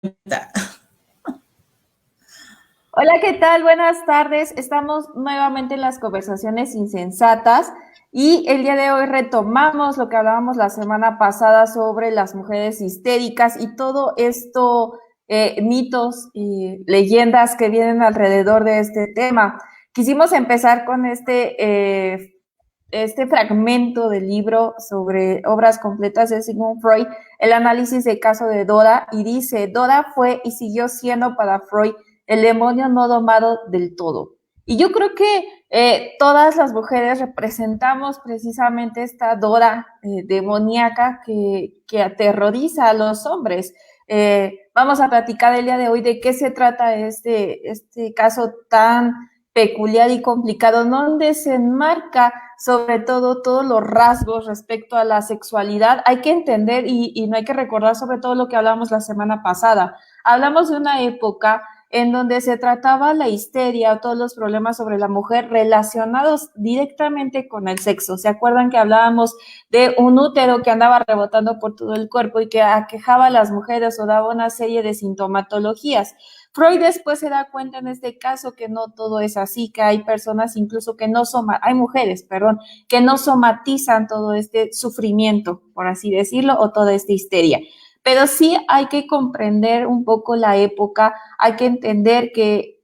Hola, ¿qué tal? Buenas tardes. Estamos nuevamente en las conversaciones insensatas y el día de hoy retomamos lo que hablábamos la semana pasada sobre las mujeres histéricas y todo esto, mitos y leyendas que vienen alrededor de este tema. Quisimos empezar con este fragmento del libro sobre obras completas de Sigmund Freud, el análisis del caso de Dora, y dice, Dora fue y siguió siendo para Freud el demonio no domado del todo. Y yo creo que todas las mujeres representamos precisamente esta Dora demoníaca que aterroriza a los hombres. Vamos a platicar el día de hoy de qué se trata este caso tan peculiar y complicado, donde se enmarca sobre todo todos los rasgos respecto a la sexualidad. Hay que entender y no hay que recordar sobre todo lo que hablamos la semana pasada. Hablamos de una época en donde se trataba la histeria o todos los problemas sobre la mujer relacionados directamente con el sexo. ¿Se acuerdan que hablábamos de un útero que andaba rebotando por todo el cuerpo y que aquejaba a las mujeres o daba una serie de sintomatologías? Freud después se da cuenta en este caso que no todo es así, que hay personas incluso que no hay mujeres, perdón, que no somatizan todo este sufrimiento, por así decirlo, o toda esta histeria. Pero sí hay que comprender un poco la época, hay que entender que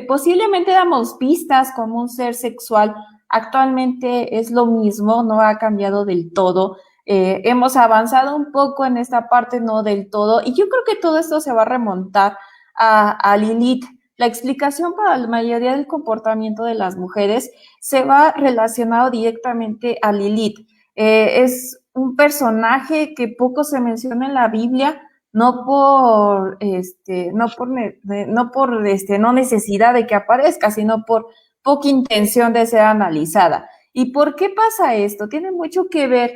posiblemente damos pistas como un ser sexual, actualmente es lo mismo, no ha cambiado del todo. Hemos avanzado un poco en esta parte, no del todo, y yo creo que todo esto se va a remontar a Lilith. La explicación para la mayoría del comportamiento de las mujeres se va relacionado directamente a Lilith. Es un personaje que poco se menciona en la Biblia, no necesidad de que aparezca, sino por poca intención de ser analizada. ¿Y por qué pasa esto? Tiene mucho que ver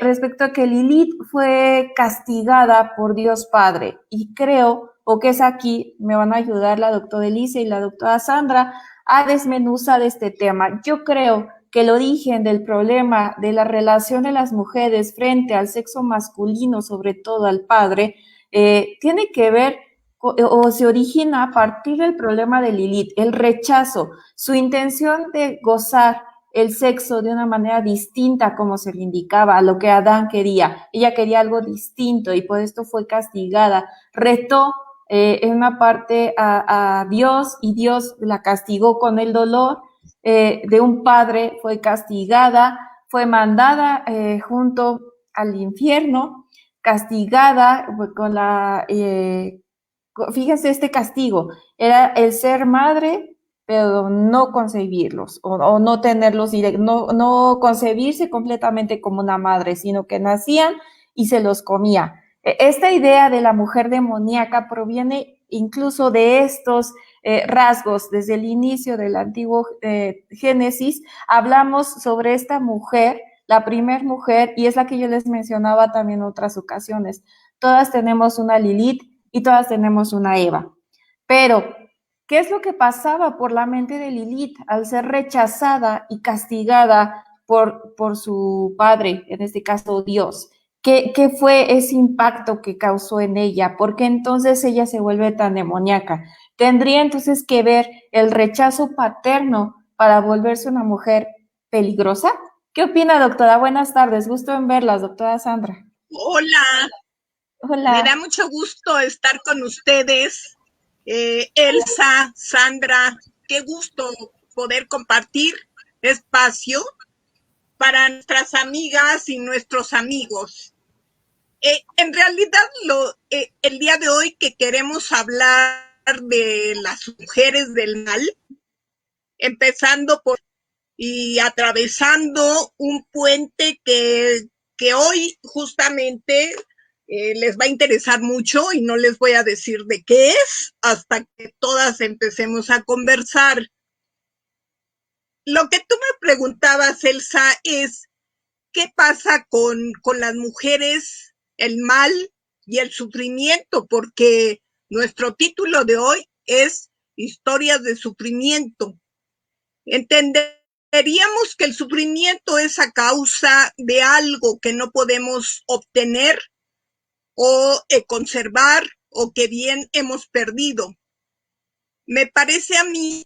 respecto a que Lilith fue castigada por Dios Padre. Y creo, o que es aquí, me van a ayudar la doctora Elise y la doctora Sandra a desmenuzar este tema. Yo creo que el origen del problema de la relación de las mujeres frente al sexo masculino, sobre todo al padre, tiene que ver o se origina a partir del problema de Lilith, el rechazo, su intención de gozar el sexo de una manera distinta como se le indicaba a lo que Adán quería. Ella quería algo distinto y por esto fue castigada. Retó en una parte a Dios y Dios la castigó con el dolor de un padre, fue castigada, fue mandada junto al infierno, castigada con fíjense este castigo, era el ser madre, pero no concebirlos, o no tenerlos directos, no concebirse completamente como una madre, sino que nacían y se los comía. Esta idea de la mujer demoníaca proviene incluso de estos rasgos. Desde el inicio del antiguo Génesis hablamos sobre esta mujer, la primer mujer, y es la que yo les mencionaba también en otras ocasiones. Todas tenemos una Lilith y todas tenemos una Eva. Pero, ¿qué es lo que pasaba por la mente de Lilith al ser rechazada y castigada por su padre, en este caso Dios? ¿Qué fue ese impacto que causó en ella? ¿Por qué entonces ella se vuelve tan demoníaca? ¿Tendría entonces que ver el rechazo paterno para volverse una mujer peligrosa? ¿Qué opina, doctora? Buenas tardes, gusto en verlas, doctora Sandra. Hola, me da Hola. mucho gusto estar con ustedes. Elsa, Sandra, qué gusto poder compartir espacio para nuestras amigas y nuestros amigos. En realidad, el día de hoy que queremos hablar de las mujeres del mal, empezando por y atravesando un puente que hoy justamente les va a interesar mucho y no les voy a decir de qué es hasta que todas empecemos a conversar. Lo que tú me preguntabas, Elsa, es qué pasa con las mujeres, el mal y el sufrimiento, porque nuestro título de hoy es Historias de Sufrimiento. Entenderíamos que el sufrimiento es a causa de algo que no podemos obtener o conservar o que bien hemos perdido. Me parece a mí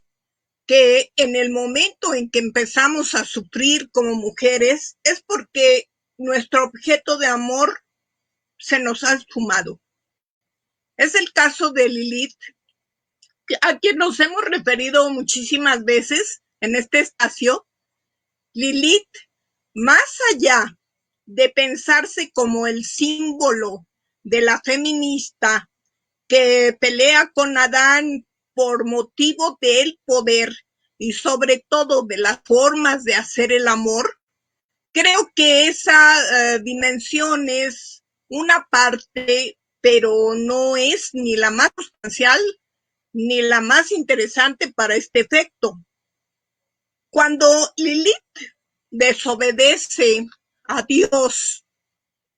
que en el momento en que empezamos a sufrir como mujeres es porque nuestro objeto de amor se nos ha esfumado. Es el caso de Lilith, a quien nos hemos referido muchísimas veces en este espacio. Lilith, más allá de pensarse como el símbolo de la feminista que pelea con Adán por motivo del poder y sobre todo de las formas de hacer el amor, creo que esa dimensión es una parte, pero no es ni la más sustancial ni la más interesante para este efecto. Cuando Lilith desobedece a Dios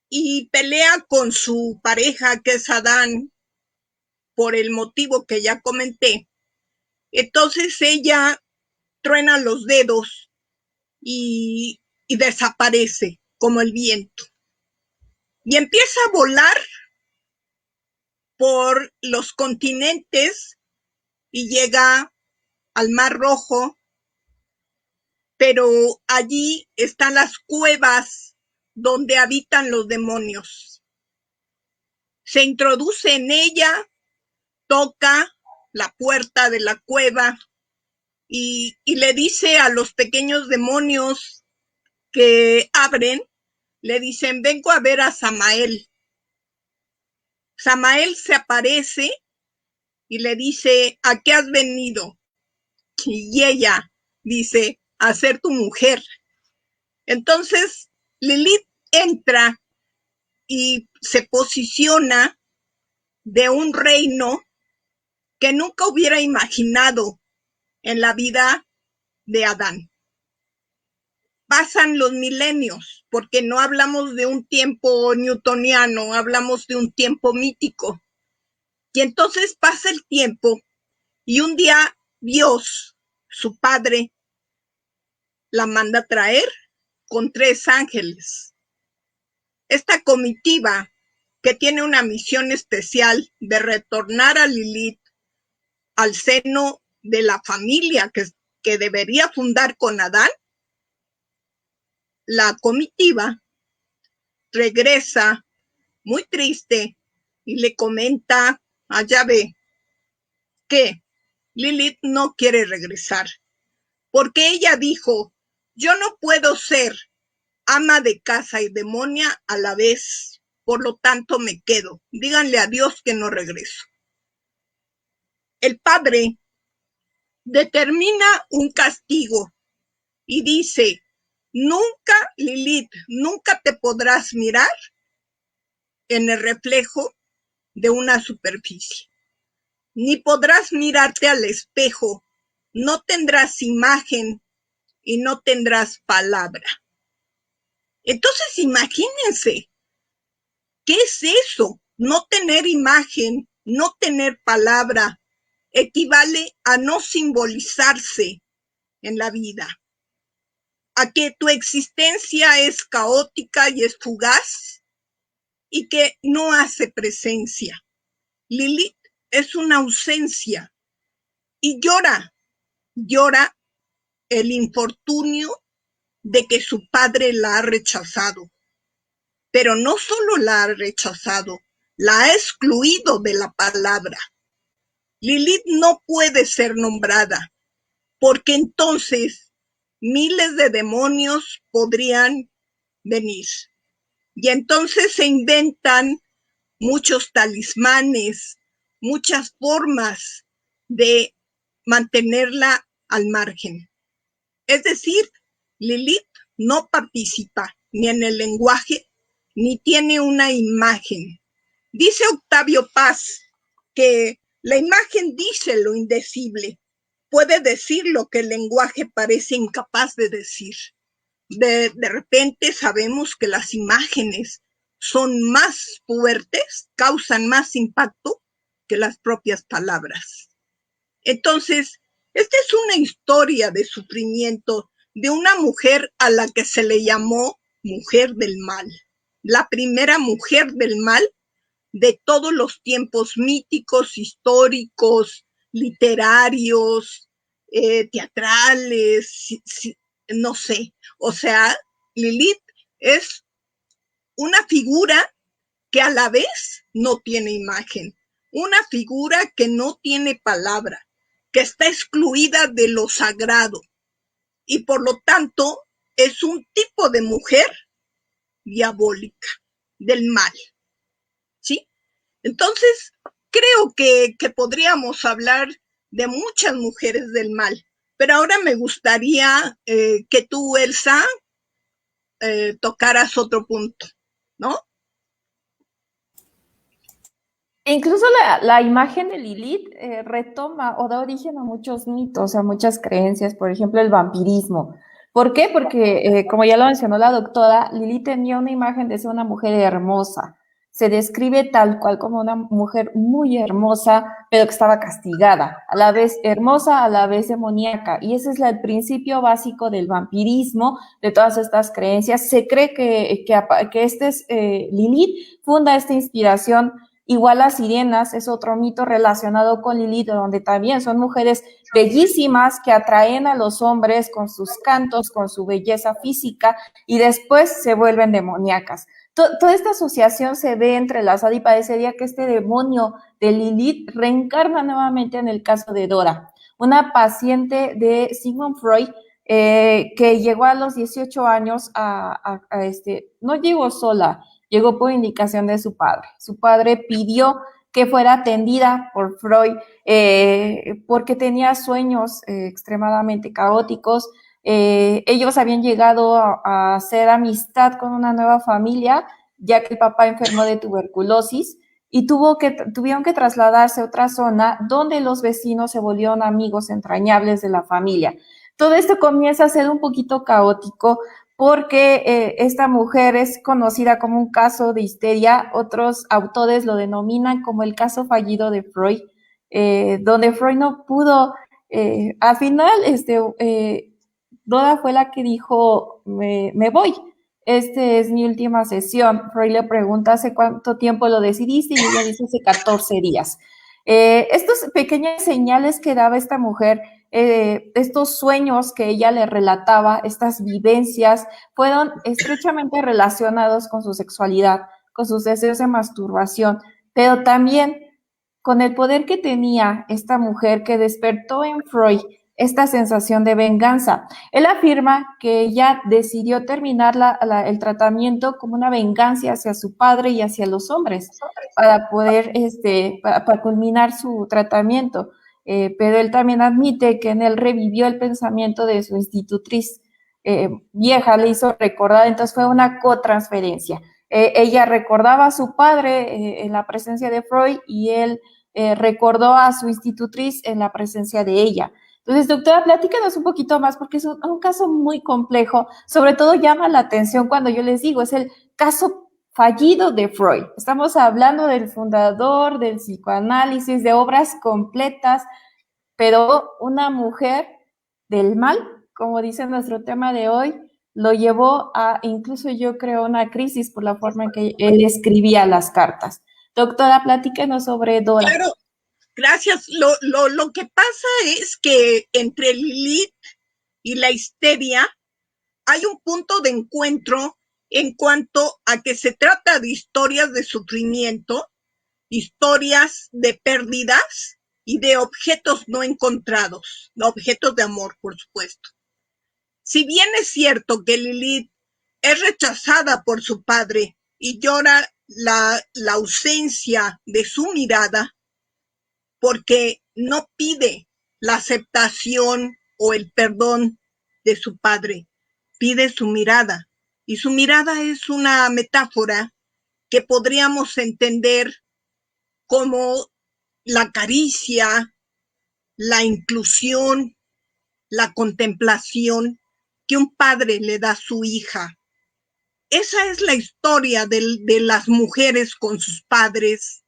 y pelea con su pareja, que es Adán, por el motivo que ya comenté, entonces ella truena los dedos y desaparece como el viento. Y empieza a volar por los continentes y llega al Mar Rojo, pero allí están las cuevas donde habitan los demonios. Se introduce en ella, toca la puerta de la cueva y le dice a los pequeños demonios que abren, le dicen, vengo a ver a Samael. Samael se aparece y le dice, ¿a qué has venido? Y ella dice, a ser tu mujer. Entonces Lilith entra y se posiciona de un reino que nunca hubiera imaginado en la vida de Adán. Pasan los milenios, porque no hablamos de un tiempo newtoniano, hablamos de un tiempo mítico. Y entonces pasa el tiempo y un día Dios, su padre, la manda a traer con 3 ángeles. Esta comitiva, que tiene una misión especial de retornar a Lilith al seno de la familia que debería fundar con Adán, la comitiva regresa muy triste y le comenta a Yahvé que Lilith no quiere regresar, porque ella dijo, yo no puedo ser ama de casa y demonia a la vez, por lo tanto me quedo. Díganle a Dios que no regreso. El padre determina un castigo y dice, nunca, Lilith, nunca te podrás mirar en el reflejo de una superficie, ni podrás mirarte al espejo, no tendrás imagen y no tendrás palabra. Entonces imagínense, ¿qué es eso? No tener imagen, no tener palabra, equivale a no simbolizarse en la vida, a que tu existencia es caótica y es fugaz y que no hace presencia. Lilith es una ausencia y llora el infortunio de que su padre la ha rechazado. Pero no solo la ha rechazado, la ha excluido de la palabra. Lilith no puede ser nombrada, porque entonces miles de demonios podrían venir. Y entonces se inventan muchos talismanes, muchas formas de mantenerla al margen. Es decir, Lilith no participa ni en el lenguaje, ni tiene una imagen. Dice Octavio Paz que la imagen dice lo indecible, puede decir lo que el lenguaje parece incapaz de decir. De repente sabemos que las imágenes son más fuertes, causan más impacto que las propias palabras. Entonces, esta es una historia de sufrimiento de una mujer a la que se le llamó mujer del mal, la primera mujer del mal, de todos los tiempos míticos, históricos, literarios, teatrales, no sé. O sea, Lilith es una figura que a la vez no tiene imagen, una figura que no tiene palabra, que está excluida de lo sagrado y por lo tanto es un tipo de mujer diabólica, del mal, ¿sí? Entonces, creo que podríamos hablar de muchas mujeres del mal, pero ahora me gustaría que tú, Elsa, tocaras otro punto, ¿no? E incluso la imagen de Lilith retoma o da origen a muchos mitos, a muchas creencias, por ejemplo, el vampirismo. ¿Por qué? Porque, como ya lo mencionó la doctora, Lilith tenía una imagen de ser una mujer hermosa. Se describe tal cual como una mujer muy hermosa, pero que estaba castigada, a la vez hermosa, a la vez demoníaca. Y ese es el principio básico del vampirismo, de todas estas creencias. Se cree que este es Lilith funda esta inspiración. Igual las sirenas es otro mito relacionado con Lilith, donde también son mujeres bellísimas que atraen a los hombres con sus cantos, con su belleza física y después se vuelven demoníacas. Toda esta asociación se ve entrelazada y parecería que este demonio de Lilith reencarna nuevamente en el caso de Dora, una paciente de Sigmund Freud que llegó a los 18 años no llegó sola, llegó por indicación de su padre. Su padre pidió que fuera atendida por Freud porque tenía sueños extremadamente caóticos. Ellos habían llegado a hacer amistad con una nueva familia, ya que el papá enfermó de tuberculosis y tuvieron que trasladarse a otra zona donde los vecinos se volvieron amigos entrañables de la familia. Todo esto comienza a ser un poquito caótico porque esta mujer es conocida como un caso de histeria. Otros autores lo denominan como el caso fallido de Freud, donde Freud no pudo, al final, Dora fue la que dijo, me voy, es mi última sesión. Freud le pregunta hace cuánto tiempo lo decidiste y ella dice hace 14 días. Estas pequeñas señales que daba esta mujer, estos sueños que ella le relataba, estas vivencias, fueron estrechamente relacionados con su sexualidad, con sus deseos de masturbación, pero también con el poder que tenía esta mujer que despertó en Freud esta sensación de venganza. Él afirma que ella decidió terminar el tratamiento como una venganza hacia su padre y hacia los hombres para poder, para culminar su tratamiento. Pero él también admite que en él revivió el pensamiento de su institutriz vieja, le hizo recordar, entonces fue una cotransferencia. Ella recordaba a su padre en la presencia de Freud y él recordó a su institutriz en la presencia de ella. Entonces, doctora, platícanos un poquito más porque es un caso muy complejo. Sobre todo llama la atención cuando yo les digo, es el caso fallido de Freud. Estamos hablando del fundador del psicoanálisis, de obras completas, pero una mujer del mal, como dice nuestro tema de hoy, lo llevó a incluso yo creo una crisis por la forma en que él escribía las cartas. Doctora, platíquenos sobre Dora. Claro, gracias. Lo que pasa es que entre Lilith y la histeria hay un punto de encuentro en cuanto a que se trata de historias de sufrimiento, historias de pérdidas y de objetos no encontrados, objetos de amor, por supuesto. Si bien es cierto que Lilith es rechazada por su padre y llora la ausencia de su mirada, porque no pide la aceptación o el perdón de su padre, pide su mirada. Y su mirada es una metáfora que podríamos entender como la caricia, la inclusión, la contemplación que un padre le da a su hija. Esa es la historia de las mujeres con sus padres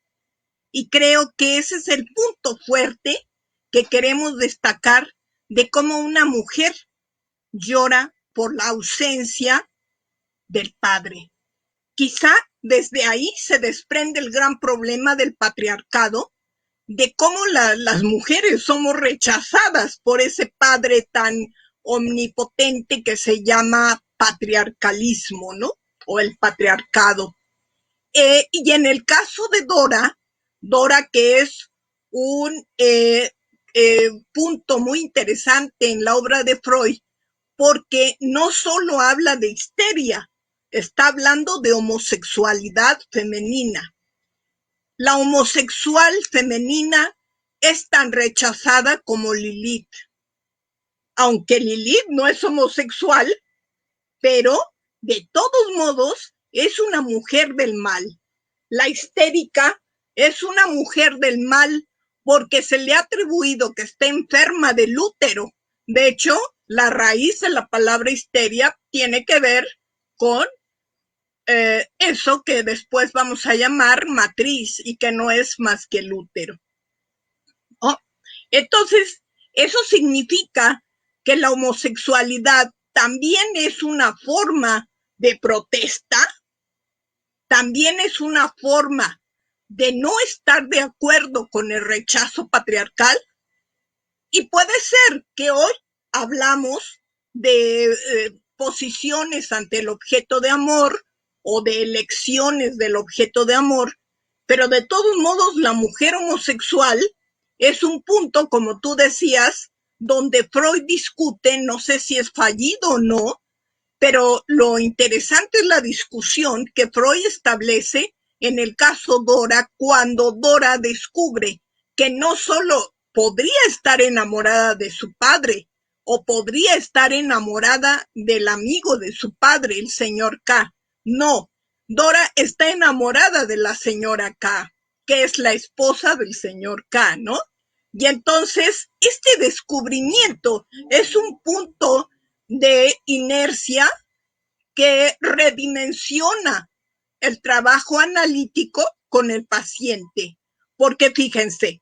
y creo que ese es el punto fuerte que queremos destacar de cómo una mujer llora por la ausencia del padre. Quizá desde ahí se desprende el gran problema del patriarcado, de cómo las mujeres somos rechazadas por ese padre tan omnipotente que se llama patriarcalismo, ¿no? O el patriarcado. Y en el caso de Dora que es un punto muy interesante en la obra de Freud, porque no solo habla de histeria, está hablando de homosexualidad femenina. La homosexual femenina es tan rechazada como Lilith. Aunque Lilith no es homosexual, pero de todos modos es una mujer del mal. La histérica es una mujer del mal porque se le ha atribuido que está enferma del útero. De hecho, la raíz de la palabra histeria tiene que ver con eso que después vamos a llamar matriz y que no es más que el útero. ¿Oh? Entonces, eso significa que la homosexualidad también es una forma de protesta, también es una forma de no estar de acuerdo con el rechazo patriarcal, y puede ser que hoy hablamos de posiciones ante el objeto de amor o de elecciones del objeto de amor, pero de todos modos la mujer homosexual es un punto, como tú decías, donde Freud discute, no sé si es fallido o no, pero lo interesante es la discusión que Freud establece en el caso Dora, cuando Dora descubre que no solo podría estar enamorada de su padre, o podría estar enamorada del amigo de su padre, el señor K. No, Dora está enamorada de la señora K, que es la esposa del señor K, ¿no? Y entonces, este descubrimiento es un punto de inercia que redimensiona el trabajo analítico con el paciente. Porque fíjense,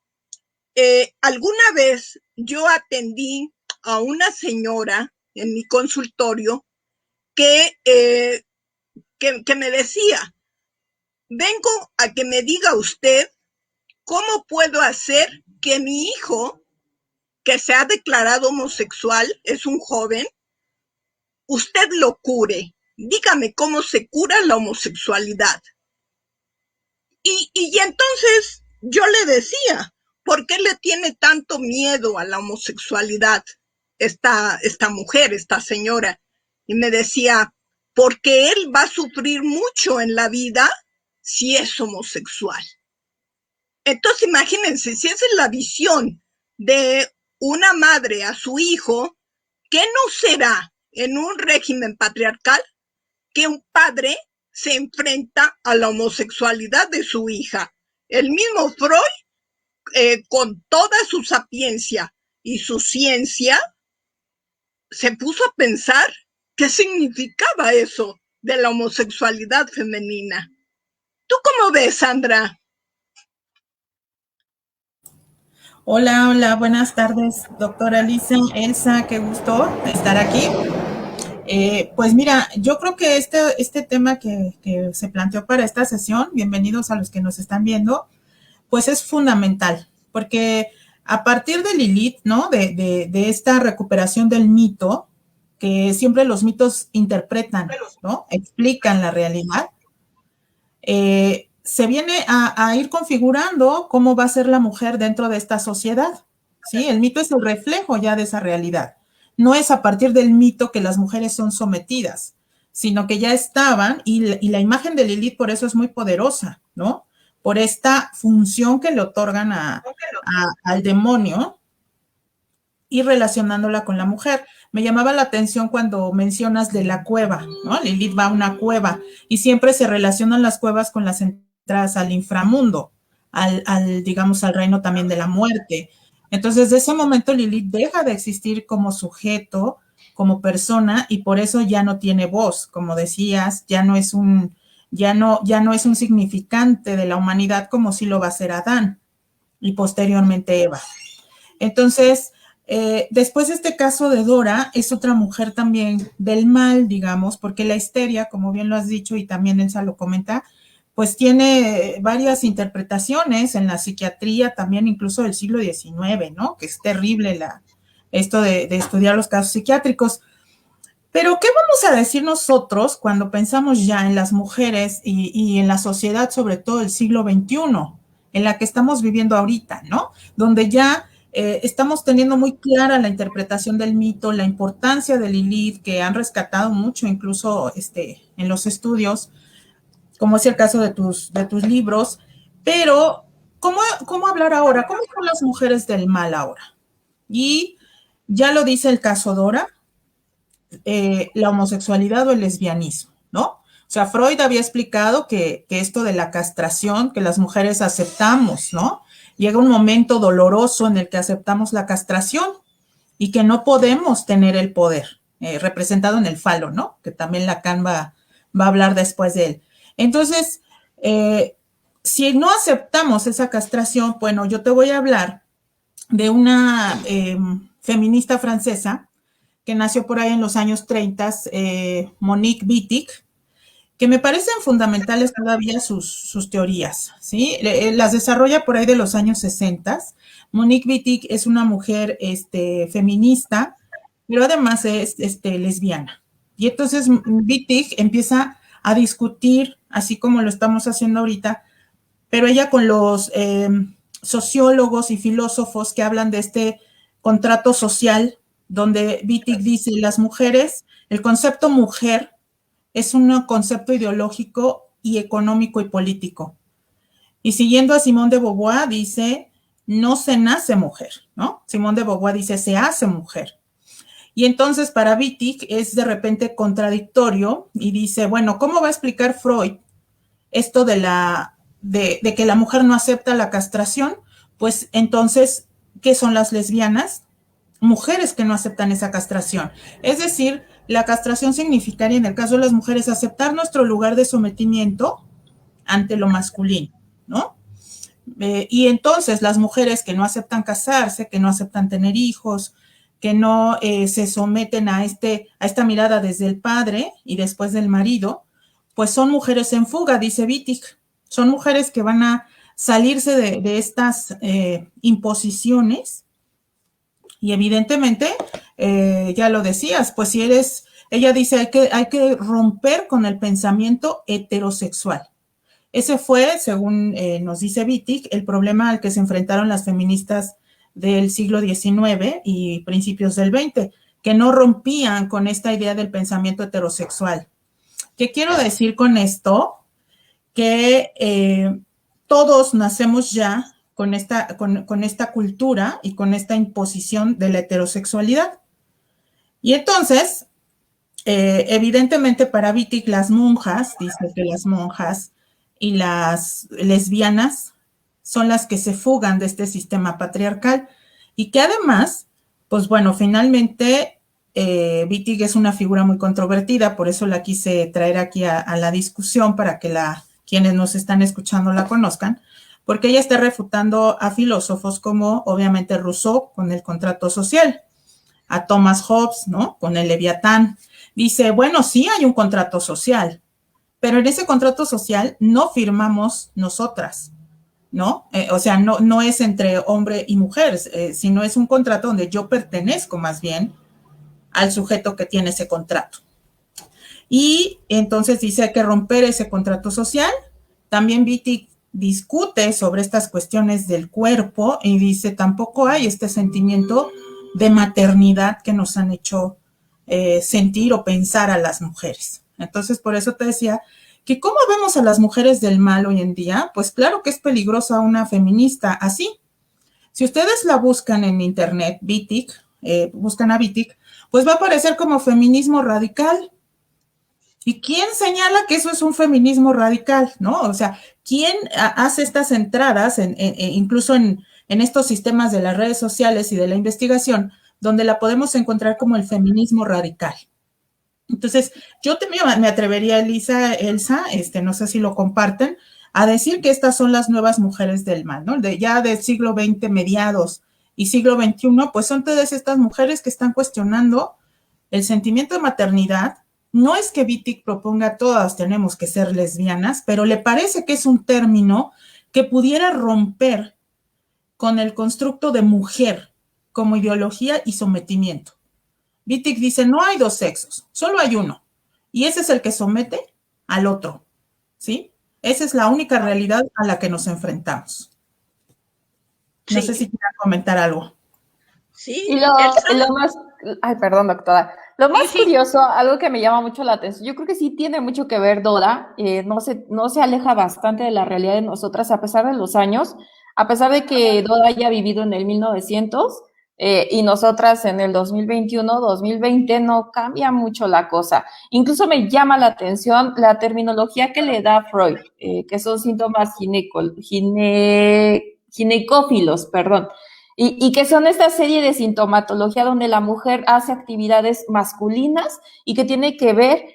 alguna vez yo atendí a una señora en mi consultorio que me decía, vengo a que me diga usted cómo puedo hacer que mi hijo, que se ha declarado homosexual, es un joven, usted lo cure. Dígame cómo se cura la homosexualidad. Y entonces yo le decía, ¿por qué le tiene tanto miedo a la homosexualidad esta mujer, esta señora? Y me decía, porque él va a sufrir mucho en la vida si es homosexual. Entonces imagínense, si esa es la visión de una madre a su hijo, ¿qué no será en un régimen patriarcal que un padre se enfrenta a la homosexualidad de su hija? El mismo Freud, con toda su sapiencia y su ciencia, se puso a pensar qué significaba eso de la homosexualidad femenina. ¿Tú cómo ves, Sandra? Hola, hola, buenas tardes, doctora Lisa, Elsa, qué gusto estar aquí. Pues mira, yo creo que este tema que se planteó para esta sesión, bienvenidos a los que nos están viendo, pues es fundamental, porque a partir de Lilith, ¿no? De esta recuperación del mito, que siempre los mitos interpretan, ¿no? Explican la realidad, se viene a ir configurando cómo va a ser la mujer dentro de esta sociedad, ¿sí? El mito es el reflejo ya de esa realidad. No es a partir del mito que las mujeres son sometidas, sino que ya estaban, y la imagen de Lilith por eso es muy poderosa, ¿no? Por esta función que le otorgan al demonio y relacionándola con la mujer. Me llamaba la atención cuando mencionas de la cueva, ¿no? Lilith va a una cueva y siempre se relacionan las cuevas con las entradas al inframundo, digamos, al reino también de la muerte. Entonces, de ese momento Lilith deja de existir como sujeto, como persona, y por eso ya no tiene voz, como decías, ya no es un significante de la humanidad como sí lo va a ser Adán y posteriormente Eva. Entonces, Después este caso de Dora es otra mujer también del mal, digamos, porque la histeria, como bien lo has dicho y también Elsa lo comenta, pues tiene varias interpretaciones en la psiquiatría también incluso del siglo XIX, ¿no? Que es terrible esto de estudiar los casos psiquiátricos. Pero, ¿qué vamos a decir nosotros cuando pensamos ya en las mujeres y en la sociedad, sobre todo el siglo XXI, en la que estamos viviendo ahorita, ¿no? Donde ya estamos teniendo muy clara la interpretación del mito, la importancia de Lilith, que han rescatado mucho incluso en los estudios, como es el caso de tus libros, pero ¿cómo hablar ahora? ¿Cómo son las mujeres del mal ahora? Y ya lo dice el caso Dora, la homosexualidad o el lesbianismo, ¿no? O sea, Freud había explicado que esto de la castración, que las mujeres aceptamos, ¿no? Llega un momento doloroso en el que aceptamos la castración y que no podemos tener el poder, representado en el falo, ¿no? Que también Lacan va a hablar después de él. Entonces, si no aceptamos esa castración, bueno, yo te voy a hablar de una feminista francesa que nació por ahí en los años 30, Monique Wittig, que me parecen fundamentales todavía sus teorías, ¿sí? Las desarrolla por ahí de los años 60. Monique Wittig es una mujer feminista, pero además es lesbiana. Y entonces Wittig empieza a discutir, así como lo estamos haciendo ahorita, pero ella con los sociólogos y filósofos que hablan de este contrato social, donde Wittig dice, las mujeres, el concepto mujer es un concepto ideológico y económico y político. Y siguiendo a Simone de Beauvoir, dice, no se nace mujer, ¿no? Simone de Beauvoir dice, se hace mujer. Y entonces para Wittig es de repente contradictorio y dice, bueno, ¿cómo va a explicar Freud esto de que la mujer no acepta la castración? Pues entonces, ¿qué son las lesbianas? Mujeres que no aceptan esa castración. Es decir, la castración significaría, en el caso de las mujeres, aceptar nuestro lugar de sometimiento ante lo masculino, ¿no? Y entonces las mujeres que no aceptan casarse, que no aceptan tener hijos, que no se someten a esta mirada desde el padre y después del marido, pues son mujeres en fuga, dice Wittig. Son mujeres que van a salirse de estas imposiciones. Y evidentemente, ya lo decías, pues si ella dice, hay que romper con el pensamiento heterosexual. Ese fue, según nos dice Wittig, el problema al que se enfrentaron las feministas del siglo XIX y principios del XX, que no rompían con esta idea del pensamiento heterosexual. ¿Qué quiero decir con esto? Que todos nacemos ya con esta cultura y con esta imposición de la heterosexualidad. Y entonces, evidentemente para Wittig, las monjas, dice que las monjas y las lesbianas son las que se fugan de este sistema patriarcal y que además, pues bueno, finalmente Wittig es una figura muy controvertida, por eso la quise traer aquí a la discusión para que quienes nos están escuchando la conozcan, porque ella está refutando a filósofos como obviamente Rousseau con el contrato social, a Thomas Hobbes, ¿no? Con el Leviatán. Dice, bueno, sí hay un contrato social, pero en ese contrato social no firmamos nosotras, ¿no? O sea, no es entre hombre y mujer, sino es un contrato donde yo pertenezco más bien al sujeto que tiene ese contrato. Y entonces dice, hay que romper ese contrato social. También Wittig discute sobre estas cuestiones del cuerpo y dice, tampoco hay este sentimiento de maternidad que nos han hecho sentir o pensar a las mujeres. Entonces, por eso te decía que ¿cómo vemos a las mujeres del mal hoy en día? Pues claro que es peligrosa una feminista así. Si ustedes la buscan en internet, Wittig, buscan a Wittig, pues va a aparecer como feminismo radical. ¿Y quién señala que eso es un feminismo radical? ¿No? O sea, ¿quién hace estas entradas, incluso en estos sistemas de las redes sociales y de la investigación, donde la podemos encontrar como el feminismo radical? Entonces, yo me atrevería, Elsa, no sé si lo comparten, a decir que estas son las nuevas mujeres del mal, ¿no? Ya del siglo XX mediados y siglo XXI, pues son todas estas mujeres que están cuestionando el sentimiento de maternidad. No es que Wittig proponga todas tenemos que ser lesbianas, pero le parece que es un término que pudiera romper con el constructo de mujer como ideología y sometimiento. Wittig dice, no hay dos sexos, solo hay uno, y ese es el que somete al otro, ¿sí? Esa es la única realidad a la que nos enfrentamos. No sé si quieran comentar algo. Sí, Y lo más, ay, perdón, doctora. Lo más curioso, algo que me llama mucho la atención, yo creo que sí tiene mucho que ver Dora, no se aleja bastante de la realidad de nosotras a pesar de los años, a pesar de que Dora haya vivido en el 1900 y nosotras en el 2021, 2020, no cambia mucho la cosa. Incluso me llama la atención la terminología que le da Freud, que son síntomas ginecófilos, perdón. Y que son esta serie de sintomatología donde la mujer hace actividades masculinas y que tiene que ver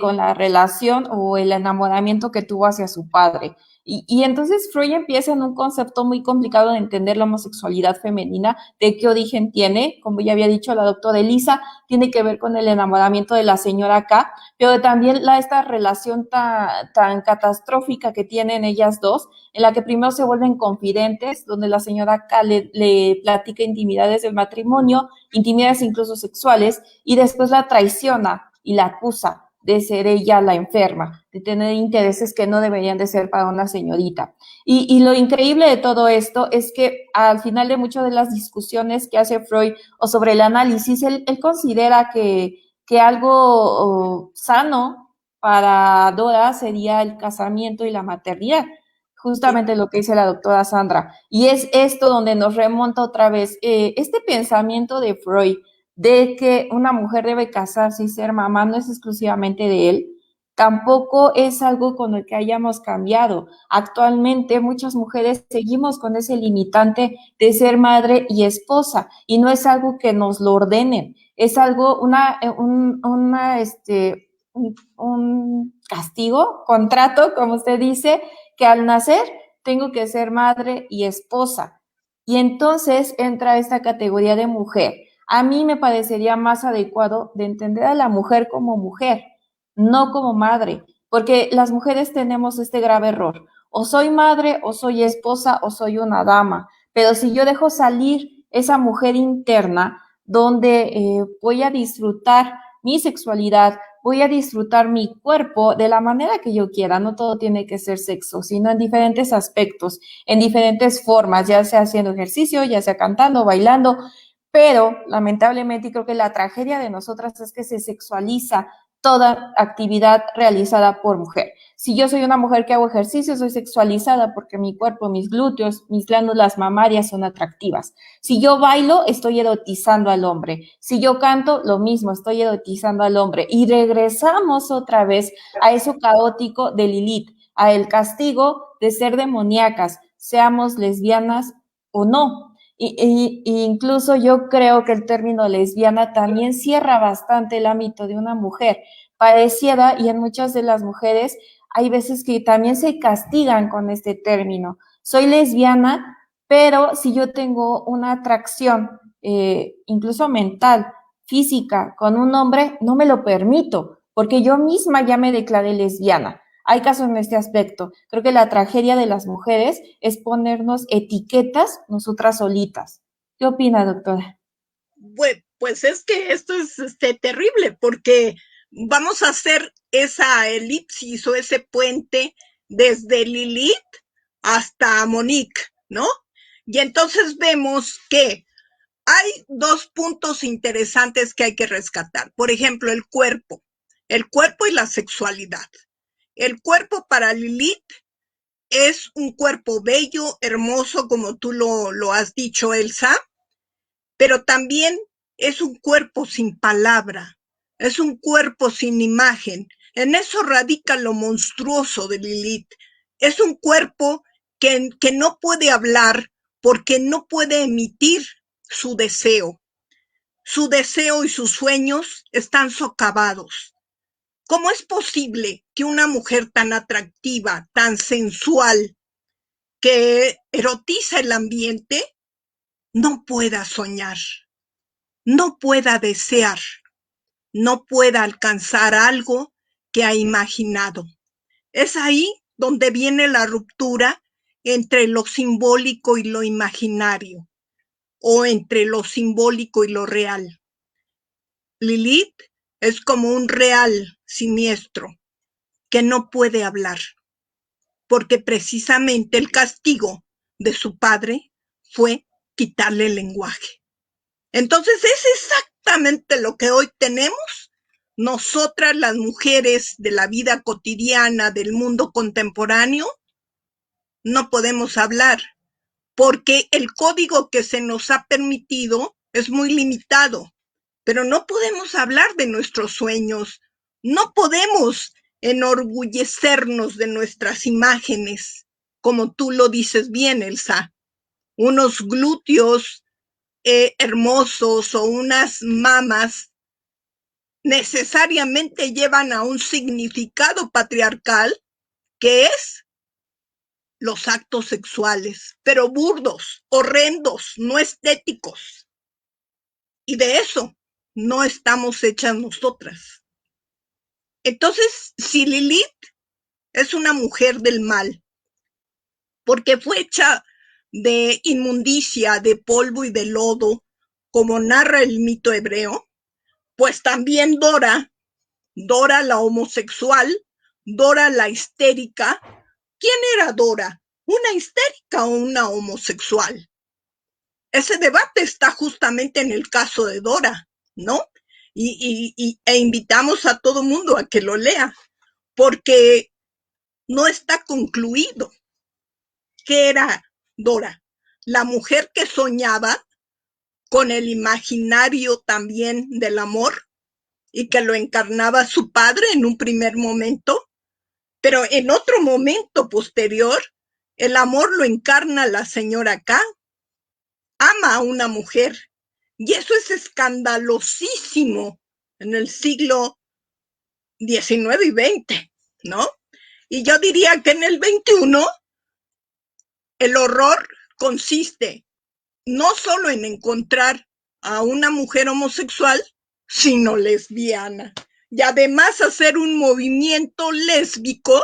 con la relación o el enamoramiento que tuvo hacia su padre. Y entonces Freud empieza en un concepto muy complicado de entender la homosexualidad femenina, de qué origen tiene, como ya había dicho la doctora Elisa, tiene que ver con el enamoramiento de la señora K, pero también esta relación tan catastrófica que tienen ellas dos, en la que primero se vuelven confidentes, donde la señora K le platica intimidades del matrimonio, intimidades incluso sexuales, y después la traiciona y la acusa de ser ella la enferma, de tener intereses que no deberían de ser para una señorita. Y lo increíble de todo esto es que al final de muchas de las discusiones que hace Freud o sobre el análisis, él considera que algo sano para Dora sería el casamiento y la maternidad, justamente lo que dice la doctora Sandra. Y es esto donde nos remonta otra vez este pensamiento de Freud de que una mujer debe casarse y ser mamá no es exclusivamente de él, tampoco es algo con el que hayamos cambiado. Actualmente muchas mujeres seguimos con ese limitante de ser madre y esposa y no es algo que nos lo ordenen, es algo, un castigo, contrato, como usted dice, que al nacer tengo que ser madre y esposa. Y entonces entra esta categoría de mujer. A mí me parecería más adecuado de entender a la mujer como mujer, no como madre, porque las mujeres tenemos este grave error. O soy madre, o soy esposa, o soy una dama. Pero si yo dejo salir esa mujer interna, donde voy a disfrutar mi sexualidad, voy a disfrutar mi cuerpo de la manera que yo quiera, no todo tiene que ser sexo, sino en diferentes aspectos, en diferentes formas, ya sea haciendo ejercicio, ya sea cantando, bailando, pero lamentablemente creo que la tragedia de nosotras es que se sexualiza toda actividad realizada por mujer. Si yo soy una mujer que hago ejercicio, soy sexualizada porque mi cuerpo, mis glúteos, mis glándulas mamarias son atractivas. Si yo bailo, estoy erotizando al hombre. Si yo canto, lo mismo, estoy erotizando al hombre. Y regresamos otra vez a eso caótico de Lilith, a el castigo de ser demoníacas, seamos lesbianas o no. Y incluso yo creo que el término lesbiana también cierra bastante el ámbito de una mujer. Pareciera, y en muchas de las mujeres hay veces que también se castigan con este término. Soy lesbiana, pero si yo tengo una atracción, incluso mental, física, con un hombre, no me lo permito, porque yo misma ya me declaré lesbiana. Hay casos en este aspecto. Creo que la tragedia de las mujeres es ponernos etiquetas nosotras solitas. ¿Qué opina, doctora? Pues es que esto es terrible porque vamos a hacer esa elipsis o ese puente desde Lilith hasta Monique, ¿no? Y entonces vemos que hay dos puntos interesantes que hay que rescatar. Por ejemplo, el cuerpo y la sexualidad. El cuerpo para Lilith es un cuerpo bello, hermoso, como tú lo has dicho, Elsa, pero también es un cuerpo sin palabra, es un cuerpo sin imagen. En eso radica lo monstruoso de Lilith. Es un cuerpo que no puede hablar porque no puede emitir su deseo. Su deseo y sus sueños están socavados. ¿Cómo es posible que una mujer tan atractiva, tan sensual, que erotiza el ambiente, no pueda soñar, no pueda desear, no pueda alcanzar algo que ha imaginado. Es ahí donde viene la ruptura entre lo simbólico y lo imaginario, o entre lo simbólico y lo real. Lilith es como un real siniestro que no puede hablar, porque precisamente el castigo de su padre fue quitarle el lenguaje. Entonces es exactamente lo que hoy tenemos nosotras las mujeres de la vida cotidiana del mundo contemporáneo. No podemos hablar porque el código que se nos ha permitido es muy limitado, pero no podemos hablar de nuestros sueños, no podemos enorgullecernos de nuestras imágenes, como tú lo dices bien, Elsa, unos glúteos hermosos o unas mamas necesariamente llevan a un significado patriarcal que es los actos sexuales, pero burdos, horrendos, no estéticos. Y de eso no estamos hechas nosotras. Entonces, si Lilith es una mujer del mal, porque fue hecha de inmundicia, de polvo y de lodo, como narra el mito hebreo, pues también Dora la homosexual, Dora la histérica. ¿Quién era Dora? ¿Una histérica o una homosexual? Ese debate está justamente en el caso de Dora, ¿no? E invitamos a todo mundo a que lo lea, porque no está concluido. ¿Qué era Dora? La mujer que soñaba con el imaginario también del amor y que lo encarnaba su padre en un primer momento, pero en otro momento posterior, el amor lo encarna la señora K. Ama a una mujer, y eso es escandalosísimo en el siglo XIX y XX, ¿no? Y yo diría que en el XXI el horror consiste no solo en encontrar a una mujer homosexual, sino lesbiana. Y además hacer un movimiento lésbico,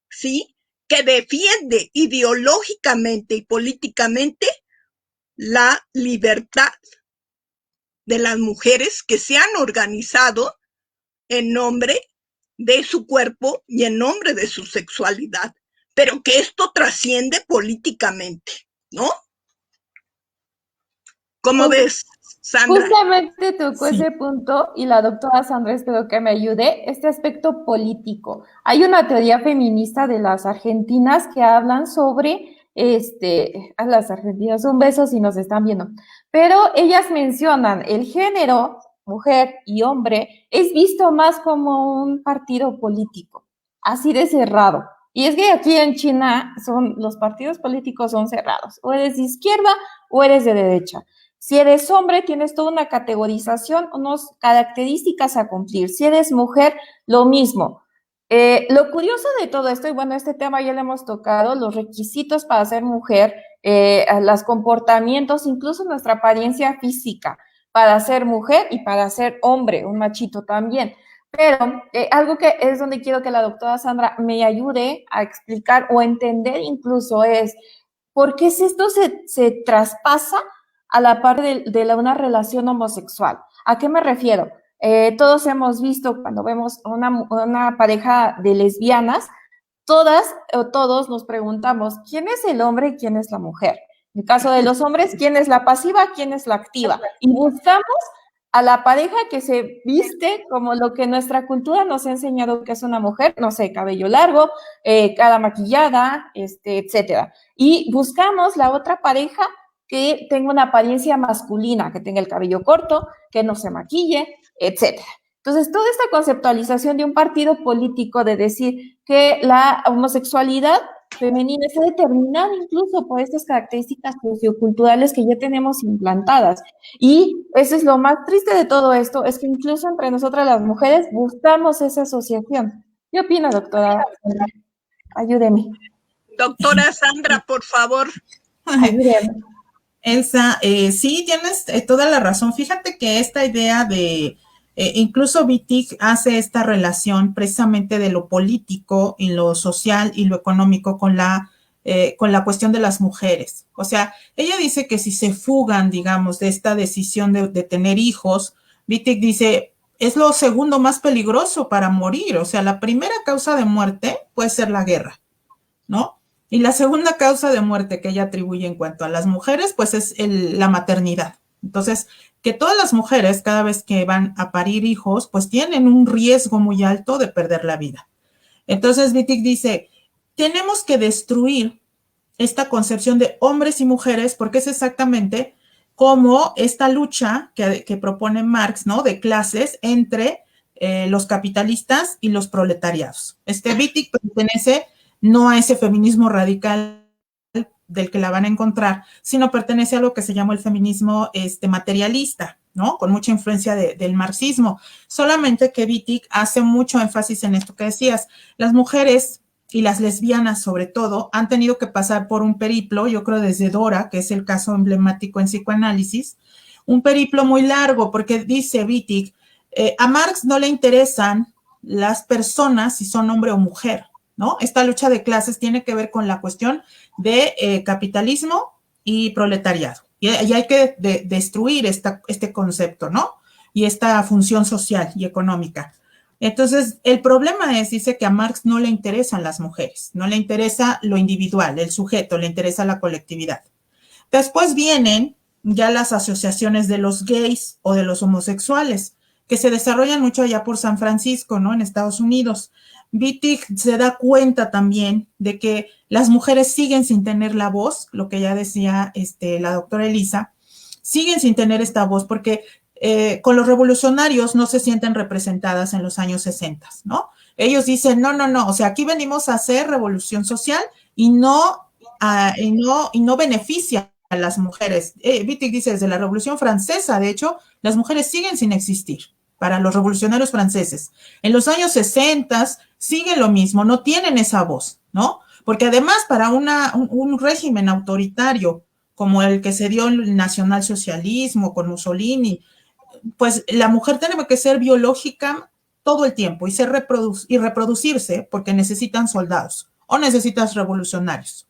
¿sí?, que defiende ideológicamente y políticamente la libertad de las mujeres que se han organizado en nombre de su cuerpo y en nombre de su sexualidad, pero que esto trasciende políticamente, ¿no? ¿Cómo ves, Sandra? Justamente tocó ese punto y la doctora Sandra, espero que me ayude, este aspecto político. Hay una teoría feminista de las argentinas que hablan sobre, a las argentinas, un beso si nos están viendo, pero ellas mencionan el género, mujer y hombre, es visto más como un partido político, así de cerrado. Y es que aquí en China los partidos políticos son cerrados, o eres de izquierda o eres de derecha. Si eres hombre, tienes toda una categorización, unas características a cumplir. Si eres mujer, lo mismo. Lo curioso de todo esto, y bueno, este tema ya lo hemos tocado, los requisitos para ser mujer, los comportamientos, incluso nuestra apariencia física para ser mujer y para ser hombre, un machito también. Pero algo que es donde quiero que la doctora Sandra me ayude a explicar o entender incluso es por qué esto se traspasa a la par de una relación homosexual. ¿A qué me refiero? Todos hemos visto cuando vemos una pareja de lesbianas, todas o todos nos preguntamos, ¿quién es el hombre y quién es la mujer? En el caso de los hombres, ¿quién es la pasiva, quién es la activa? Y buscamos a la pareja que se viste como lo que nuestra cultura nos ha enseñado que es una mujer, no sé, cabello largo, cara maquillada, etcétera. Y buscamos la otra pareja que tenga una apariencia masculina, que tenga el cabello corto, que no se maquille, etcétera. Entonces, toda esta conceptualización de un partido político de decir que la homosexualidad femenina está determinada incluso por estas características socioculturales que ya tenemos implantadas. Y eso es lo más triste de todo esto, es que incluso entre nosotras las mujeres buscamos esa asociación. ¿Qué opina, doctora? Ayúdeme. Doctora Sandra, por favor. Ayúdeme. Elsa, sí, tienes toda la razón. Fíjate que esta idea de, incluso Wittig hace esta relación precisamente de lo político y lo social y lo económico con la cuestión de las mujeres. O sea, ella dice que si se fugan, digamos, de esta decisión de tener hijos, Wittig dice, es lo segundo más peligroso para morir. O sea, la primera causa de muerte puede ser la guerra, ¿no? Y la segunda causa de muerte que ella atribuye en cuanto a las mujeres, pues es la maternidad. Entonces, que todas las mujeres, cada vez que van a parir hijos, pues tienen un riesgo muy alto de perder la vida. Entonces, Wittig dice, tenemos que destruir esta concepción de hombres y mujeres, porque es exactamente como esta lucha que propone Marx, ¿no? De clases entre los capitalistas y los proletariados. Wittig pertenece no a ese feminismo radical del que la van a encontrar, sino pertenece a lo que se llamó el feminismo materialista, ¿no? Con mucha influencia del marxismo. Solamente que Wittig hace mucho énfasis en esto que decías. Las mujeres y las lesbianas, sobre todo, han tenido que pasar por un periplo, yo creo desde Dora, que es el caso emblemático en psicoanálisis, un periplo muy largo, porque dice Wittig, a Marx no le interesan las personas si son hombre o mujer, ¿no? Esta lucha de clases tiene que ver con la cuestión de capitalismo y proletariado. Y hay que destruir este concepto, ¿no? Y esta función social y económica. Entonces, el problema es, dice que a Marx no le interesan las mujeres, no le interesa lo individual, el sujeto, le interesa la colectividad. Después vienen ya las asociaciones de los gays o de los homosexuales, que se desarrollan mucho allá por San Francisco, ¿no? En Estados Unidos. Wittig se da cuenta también de que las mujeres siguen sin tener la voz, lo que ya decía la doctora Elisa, siguen sin tener esta voz porque con los revolucionarios no se sienten representadas en los años 60, ¿no? Ellos dicen, no, o sea, aquí venimos a hacer revolución social y no beneficia a las mujeres. Wittig dice, desde la Revolución Francesa, de hecho, las mujeres siguen sin existir para los revolucionarios franceses. En los años 60 sigue lo mismo, no tienen esa voz, ¿no? Porque además para un régimen autoritario como el que se dio en el nacionalsocialismo con Mussolini, pues la mujer tiene que ser biológica todo el tiempo y reproducirse porque necesitan soldados o necesitas revolucionarios.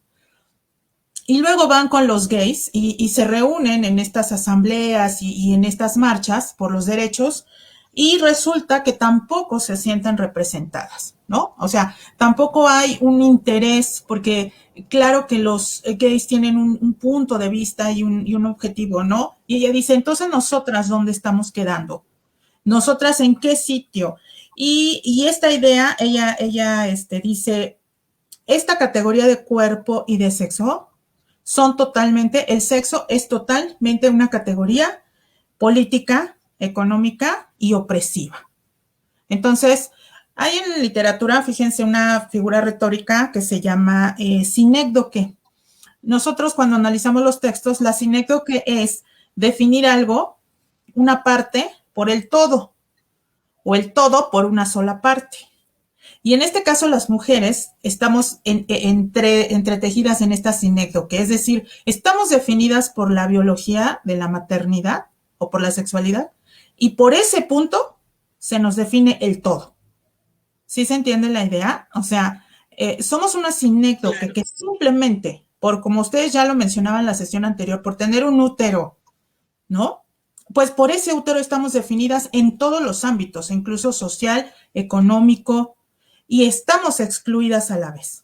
Y luego van con los gays y se reúnen en estas asambleas y en estas marchas por los derechos y resulta que tampoco se sienten representadas, ¿no? O sea, tampoco hay un interés porque claro que los gays tienen un punto de vista y un objetivo, ¿no? Y ella dice, entonces nosotras, ¿dónde estamos quedando? ¿Nosotras en qué sitio? Y esta idea, ella dice, esta categoría de cuerpo y de sexo el sexo es totalmente una categoría política, económica y opresiva. Entonces, hay en la literatura, fíjense, una figura retórica que se llama sinécdoque. Nosotros cuando analizamos los textos, la sinécdoque es definir algo, una parte, por el todo, o el todo por una sola parte. Y en este caso las mujeres estamos entretejidas en esta sinécdoque, es decir, estamos definidas por la biología de la maternidad o por la sexualidad, y por ese punto se nos define el todo. ¿Sí se entiende la idea? O sea, somos una sinécdoque que simplemente, como ustedes ya lo mencionaban en la sesión anterior, por tener un útero, ¿no? Pues por ese útero estamos definidas en todos los ámbitos, incluso social, económico, y estamos excluidas a la vez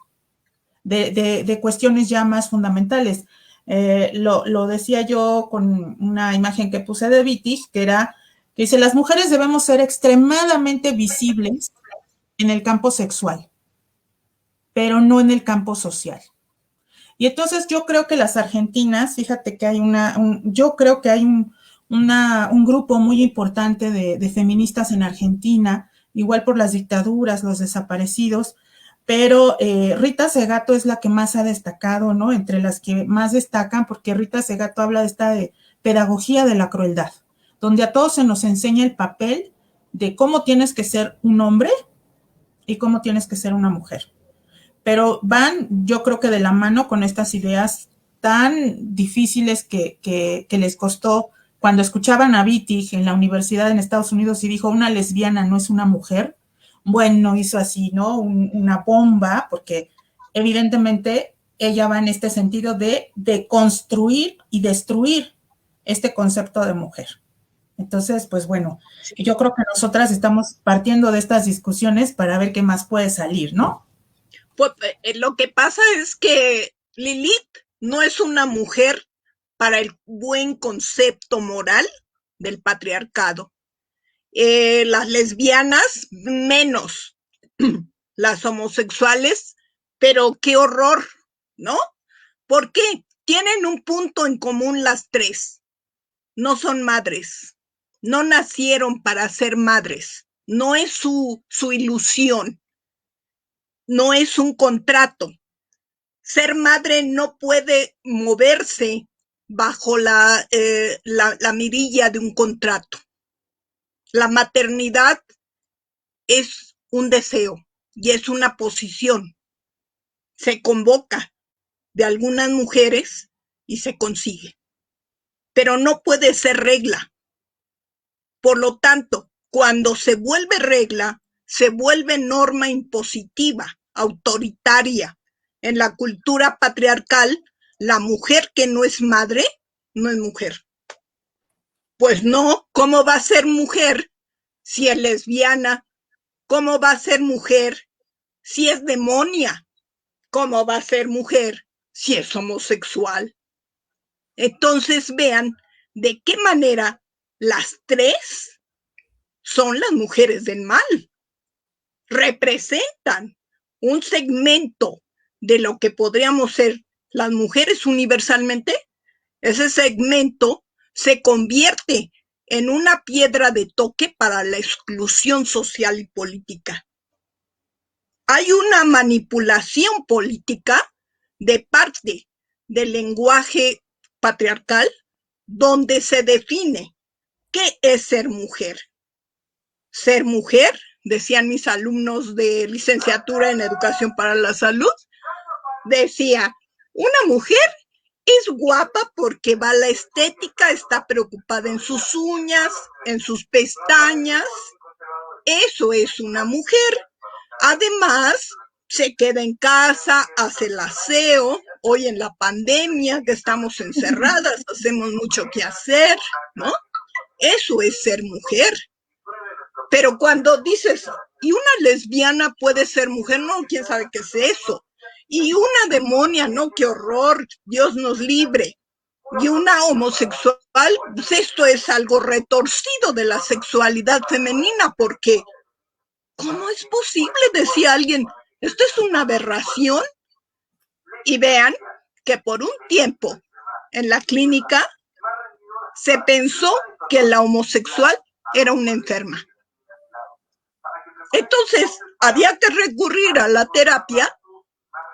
de cuestiones ya más fundamentales. Lo decía yo con una imagen que puse de Wittig, que dice, las mujeres debemos ser extremadamente visibles en el campo sexual, pero no en el campo social. Y entonces yo creo que las argentinas, fíjate que hay yo creo que hay un grupo muy importante de feministas en Argentina, igual por las dictaduras, los desaparecidos, pero Rita Segato es la que más ha destacado, ¿no? Entre las que más destacan, porque Rita Segato habla de esta pedagogía de la crueldad, donde a todos se nos enseña el papel de cómo tienes que ser un hombre y cómo tienes que ser una mujer. Pero van, yo creo que de la mano con estas ideas tan difíciles que les costó cuando escuchaban a Wittig en la universidad en Estados Unidos y dijo, una lesbiana no es una mujer. Bueno, hizo así, ¿no? Una bomba, porque evidentemente ella va en este sentido de construir y destruir este concepto de mujer. Entonces, pues bueno, yo creo que nosotras estamos partiendo de estas discusiones para ver qué más puede salir, ¿no? Pues, lo que pasa es que Lilith no es una mujer para el buen concepto moral del patriarcado. Las lesbianas menos, las homosexuales, pero qué horror, ¿no? ¿Por qué? Tienen un punto en común las tres. No son madres, no nacieron para ser madres, no es su ilusión, no es un contrato. Ser madre no puede moverse bajo la mirilla de un contrato. La maternidad es un deseo y es una posición. Se convoca de algunas mujeres y se consigue, pero no puede ser regla. Por lo tanto, cuando se vuelve regla, se vuelve norma impositiva, autoritaria. En la cultura patriarcal, la mujer que no es madre, no es mujer. Pues no, ¿cómo va a ser mujer si es lesbiana? ¿Cómo va a ser mujer si es demonia? ¿Cómo va a ser mujer si es homosexual? Entonces vean de qué manera las tres son las mujeres del mal. Representan un segmento de lo que podríamos ser las mujeres universalmente. Ese segmento se convierte en una piedra de toque para la exclusión social y política. Hay una manipulación política de parte del lenguaje patriarcal donde se define qué es ser mujer. Ser mujer, decían mis alumnos de licenciatura en educación para la salud, decía, una mujer es guapa porque va a la estética, está preocupada en sus uñas, en sus pestañas. Eso es una mujer. Además, se queda en casa, hace el aseo. Hoy en la pandemia, que estamos encerradas, hacemos mucho que hacer, ¿no? Eso es ser mujer. Pero cuando dices, ¿y una lesbiana puede ser mujer? No, quién sabe qué es eso. Y una demonia, no, qué horror, Dios nos libre. Y una homosexual, pues esto es algo retorcido de la sexualidad femenina, porque ¿cómo es posible? Decía alguien, esto es una aberración. Y vean que por un tiempo en la clínica se pensó que la homosexual era una enferma. Entonces, había que recurrir a la terapia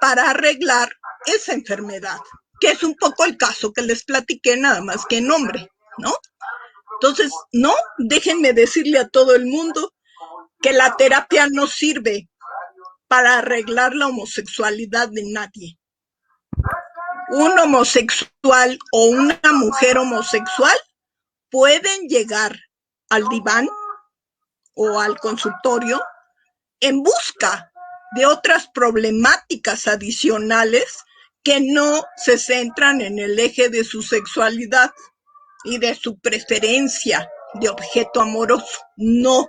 para arreglar esa enfermedad, que es un poco el caso que les platiqué, nada más que en nombre, ¿no? Entonces, no, déjenme decirle a todo el mundo que la terapia no sirve para arreglar la homosexualidad de nadie. Un homosexual o una mujer homosexual pueden llegar al diván o al consultorio en busca de otras problemáticas adicionales que no se centran en el eje de su sexualidad y de su preferencia de objeto amoroso. No.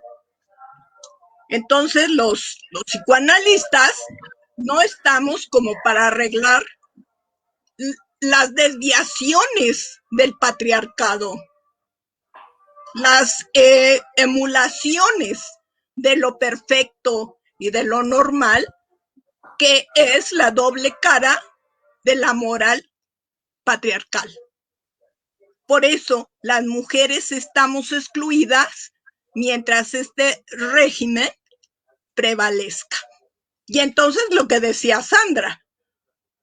Entonces los psicoanalistas no estamos como para arreglar las desviaciones del patriarcado, las emulaciones de lo perfecto y de lo normal, que es la doble cara de la moral patriarcal. Por eso las mujeres estamos excluidas mientras este régimen prevalezca. Y entonces lo que decía Sandra,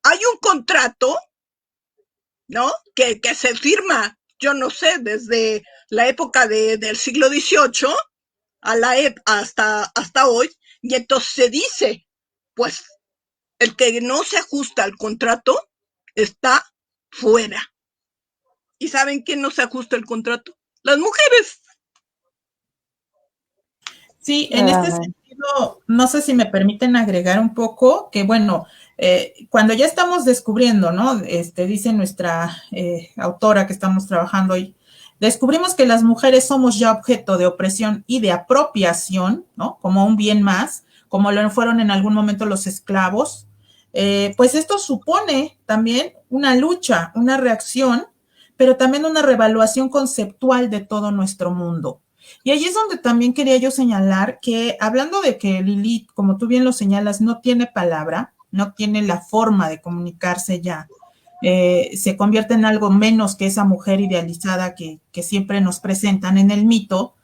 hay un contrato, ¿no? Que se firma, yo no sé, desde la época del siglo XVIII hasta hoy, y entonces se dice, pues, el que no se ajusta al contrato está fuera. ¿Y saben quién no se ajusta el contrato? Las mujeres. Sí, en este sentido, no sé si me permiten agregar un poco que, bueno, cuando ya estamos descubriendo, ¿no? Dice nuestra autora que estamos trabajando hoy, descubrimos que las mujeres somos ya objeto de opresión y de apropiación, ¿no? Como un bien más, como lo fueron en algún momento los esclavos, pues esto supone también una lucha, una reacción, pero también una revaluación conceptual de todo nuestro mundo. Y ahí es donde también quería yo señalar que, hablando de que Lilith, como tú bien lo señalas, no tiene palabra, no tiene la forma de comunicarse ya, se convierte en algo menos que esa mujer idealizada que siempre nos presentan en el mito,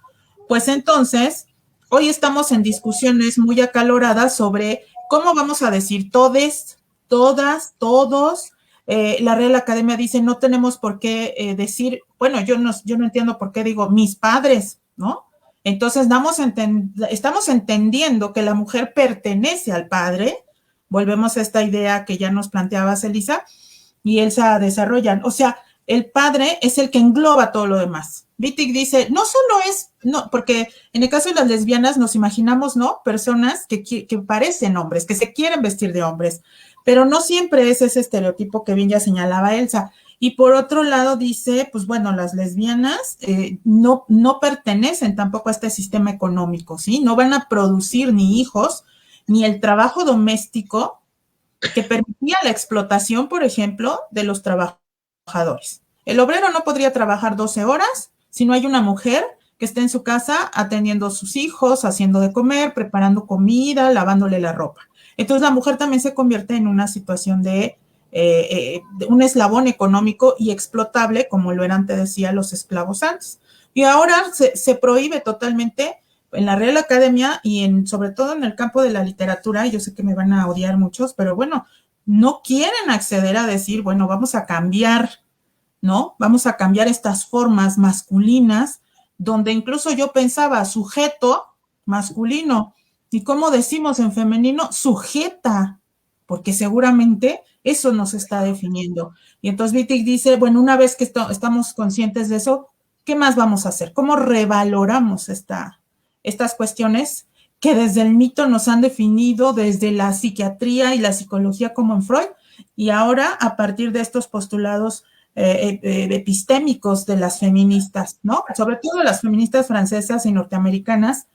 pues entonces, hoy estamos en discusiones muy acaloradas sobre cómo vamos a decir todes, todas, todos. La Real Academia dice no tenemos por qué decir, bueno, yo no entiendo por qué digo mis padres, ¿no? Entonces estamos entendiendo que la mujer pertenece al padre. Volvemos a esta idea que ya nos planteabas, Elisa, y Elsa desarrollan. O sea, el padre es el que engloba todo lo demás. Wittig dice, no solo es, no, porque en el caso de las lesbianas nos imaginamos, ¿no? Personas que parecen hombres, que se quieren vestir de hombres, pero no siempre es ese estereotipo que bien ya señalaba Elsa. Y por otro lado dice, pues bueno, las lesbianas no pertenecen tampoco a este sistema económico, ¿sí? No van a producir ni hijos, ni el trabajo doméstico que permitía la explotación, por ejemplo, de los trabajadores. El obrero no podría trabajar 12 horas si no hay una mujer que esté en su casa atendiendo a sus hijos, haciendo de comer, preparando comida, lavándole la ropa. Entonces la mujer también se convierte en una situación de un eslabón económico y explotable, como lo eran, te decía, los esclavos antes. Y ahora se prohíbe totalmente en la Real Academia y sobre todo en el campo de la literatura, y yo sé que me van a odiar muchos, pero bueno, no quieren acceder a decir, bueno, vamos a cambiar, ¿no? Vamos a cambiar estas formas masculinas, donde incluso yo pensaba sujeto masculino, y como decimos en femenino, sujeta, porque seguramente eso nos está definiendo. Y entonces Wittig dice, bueno, una vez que estamos conscientes de eso, ¿qué más vamos a hacer? ¿Cómo revaloramos estas cuestiones que desde el mito nos han definido, desde la psiquiatría y la psicología como en Freud, y ahora a partir de estos postulados epistémicos de las feministas, ¿no? Sobre todo las feministas francesas y norteamericanas,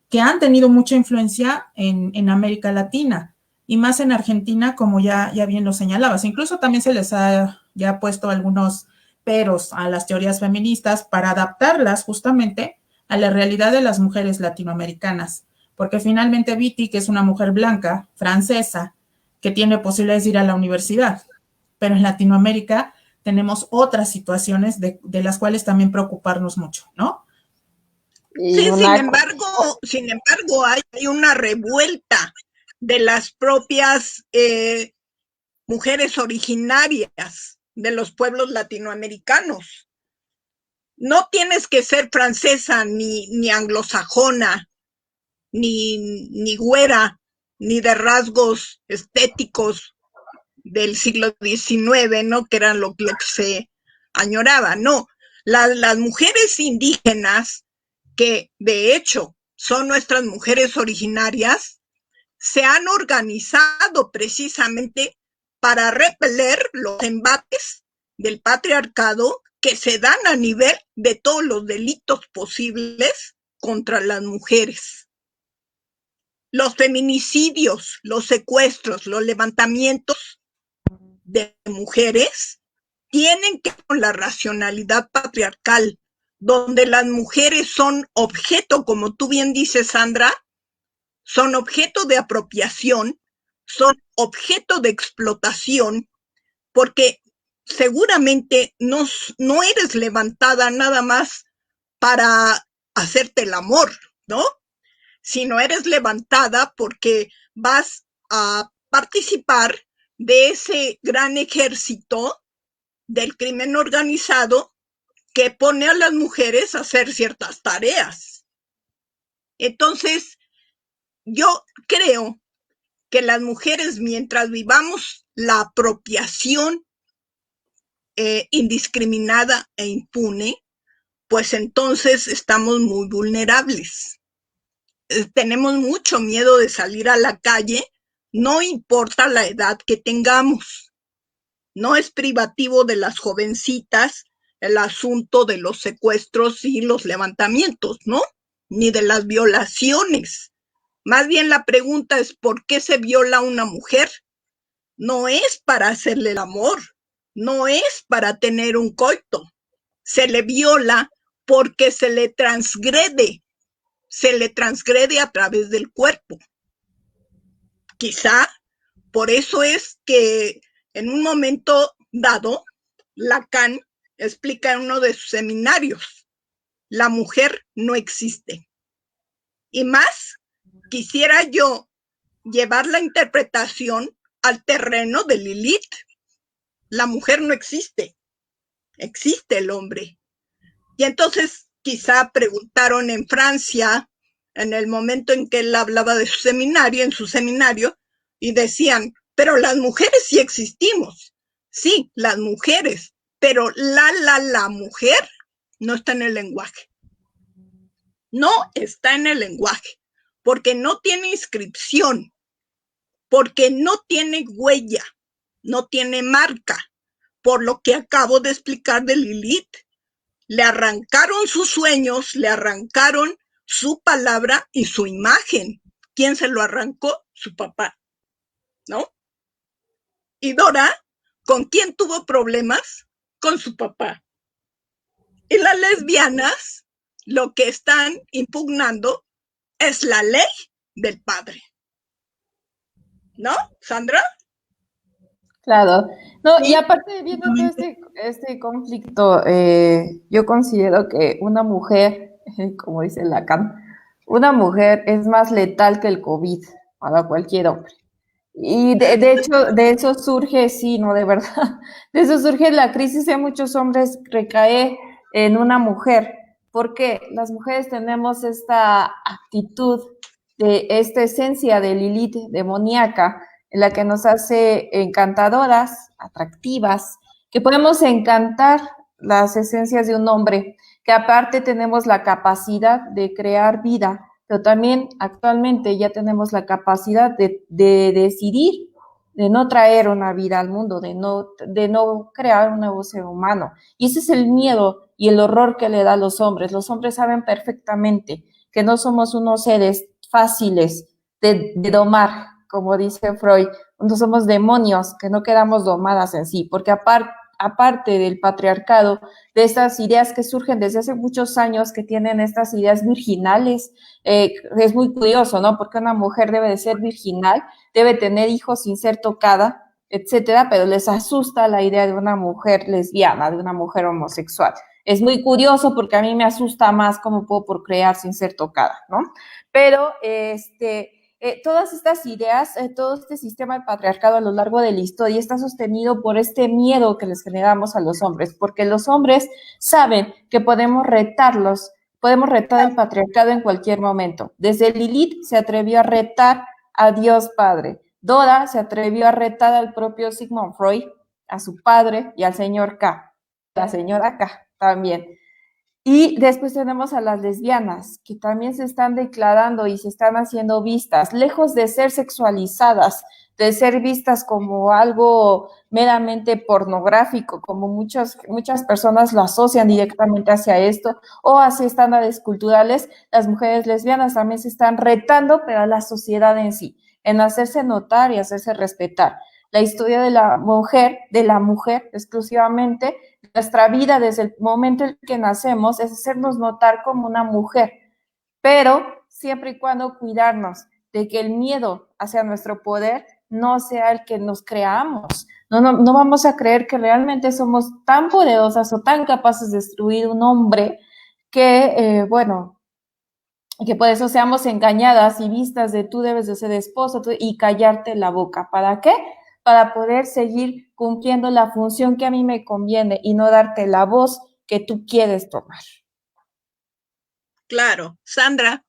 que han tenido mucha influencia en América Latina y más en Argentina, como ya bien lo señalabas. Incluso también se les ha ya puesto algunos peros a las teorías feministas para adaptarlas justamente a la realidad de las mujeres latinoamericanas, porque finalmente Viti, que es una mujer blanca, francesa, que tiene posibilidades de ir a la universidad, pero en Latinoamérica tenemos otras situaciones de las cuales también preocuparnos mucho, ¿no? Sí, sin embargo, hay una revuelta de las propias mujeres originarias de los pueblos latinoamericanos. No tienes que ser francesa, ni anglosajona, ni güera, ni de rasgos estéticos del siglo XIX, ¿no? Que eran lo que se añoraba, no. Las mujeres indígenas, que de hecho son nuestras mujeres originarias, se han organizado precisamente para repeler los embates del patriarcado que se dan a nivel de todos los delitos posibles contra las mujeres. Los feminicidios, los secuestros, los levantamientos de mujeres tienen que ver con la racionalidad patriarcal, donde las mujeres son objeto, como tú bien dices, Sandra, son objeto de apropiación, son objeto de explotación, porque seguramente no eres levantada nada más para hacerte el amor, ¿no? Sino eres levantada porque vas a participar de ese gran ejército del crimen organizado que pone a las mujeres a hacer ciertas tareas. Entonces, yo creo que las mujeres, mientras vivamos la apropiación indiscriminada e impune, pues entonces estamos muy vulnerables. Tenemos mucho miedo de salir a la calle, no importa la edad que tengamos. No es privativo de las jovencitas el asunto de los secuestros y los levantamientos, ¿no? Ni de las violaciones. Más bien la pregunta es ¿por qué se viola a una mujer? No es para hacerle el amor, no es para tener un coito. Se le viola porque se le transgrede a través del cuerpo. Quizá por eso es que en un momento dado, Lacan explica en uno de sus seminarios, la mujer no existe. Y más, quisiera yo llevar la interpretación al terreno de Lilith. La mujer no existe, existe el hombre. Y entonces quizá preguntaron en Francia, en el momento en que él hablaba de su seminario, en su seminario, y decían, pero las mujeres sí existimos. Sí, las mujeres, pero la mujer no está en el lenguaje. No está en el lenguaje, porque no tiene inscripción, porque no tiene huella, no tiene marca, por lo que acabo de explicar de Lilith. Le arrancaron sus sueños, le arrancaron su palabra y su imagen. ¿Quién se lo arrancó? Su papá, ¿no? Y Dora, ¿con quién tuvo problemas? Con su papá. Y las lesbianas lo que están impugnando es la ley del padre. ¿No, Sandra? Claro. No, Sí, y aparte, viendo todo este conflicto, yo considero que una mujer, como dice Lacan, una mujer es más letal que el COVID para cualquier hombre. Y de hecho, de eso surge, sí, no, de verdad, de eso surge la crisis de muchos hombres recae en una mujer, porque las mujeres tenemos esta actitud, de esta esencia de Lilith demoníaca, en la que nos hace encantadoras, atractivas, que podemos encantar las esencias de un hombre, que aparte tenemos la capacidad de crear vida, pero también actualmente ya tenemos la capacidad de decidir, de no traer una vida al mundo, de no crear un nuevo ser humano. Y ese es el miedo y el horror que le da a los hombres. Los hombres saben perfectamente que no somos unos seres fáciles de domar, como dice Freud, no somos demonios que no quedamos domadas en sí, porque aparte del patriarcado, de estas ideas que surgen desde hace muchos años, que tienen estas ideas virginales, es muy curioso, ¿no? Porque una mujer debe de ser virginal, debe tener hijos sin ser tocada, etcétera, pero les asusta la idea de una mujer lesbiana, de una mujer homosexual. Es muy curioso porque a mí me asusta más cómo puedo procrear sin ser tocada, ¿no? Pero todas estas ideas, todo este sistema de patriarcado a lo largo de la historia está sostenido por este miedo que les generamos a los hombres, porque los hombres saben que podemos retar el patriarcado en cualquier momento. Desde Lilith se atrevió a retar a Dios Padre. Dora se atrevió a retar al propio Sigmund Freud, a su padre y al señor K, la señora K también. Y después tenemos a las lesbianas, que también se están declarando y se están haciendo vistas, lejos de ser sexualizadas, de ser vistas como algo meramente pornográfico, como muchas personas lo asocian directamente hacia esto, o hacia estándares culturales. Las mujeres lesbianas también se están retando, pero a la sociedad en sí, en hacerse notar y hacerse respetar. La historia de la mujer exclusivamente, nuestra vida desde el momento en que nacemos es hacernos notar como una mujer, pero siempre y cuando cuidarnos de que el miedo hacia nuestro poder no sea el que nos creamos. No vamos a creer que realmente somos tan poderosas o tan capaces de destruir un hombre que, que por eso seamos engañadas y vistas de tú debes de ser esposa y callarte la boca. ¿Para qué? Para poder seguir cumpliendo la función que a mí me conviene y no darte la voz que tú quieres tomar. Claro. Sandra.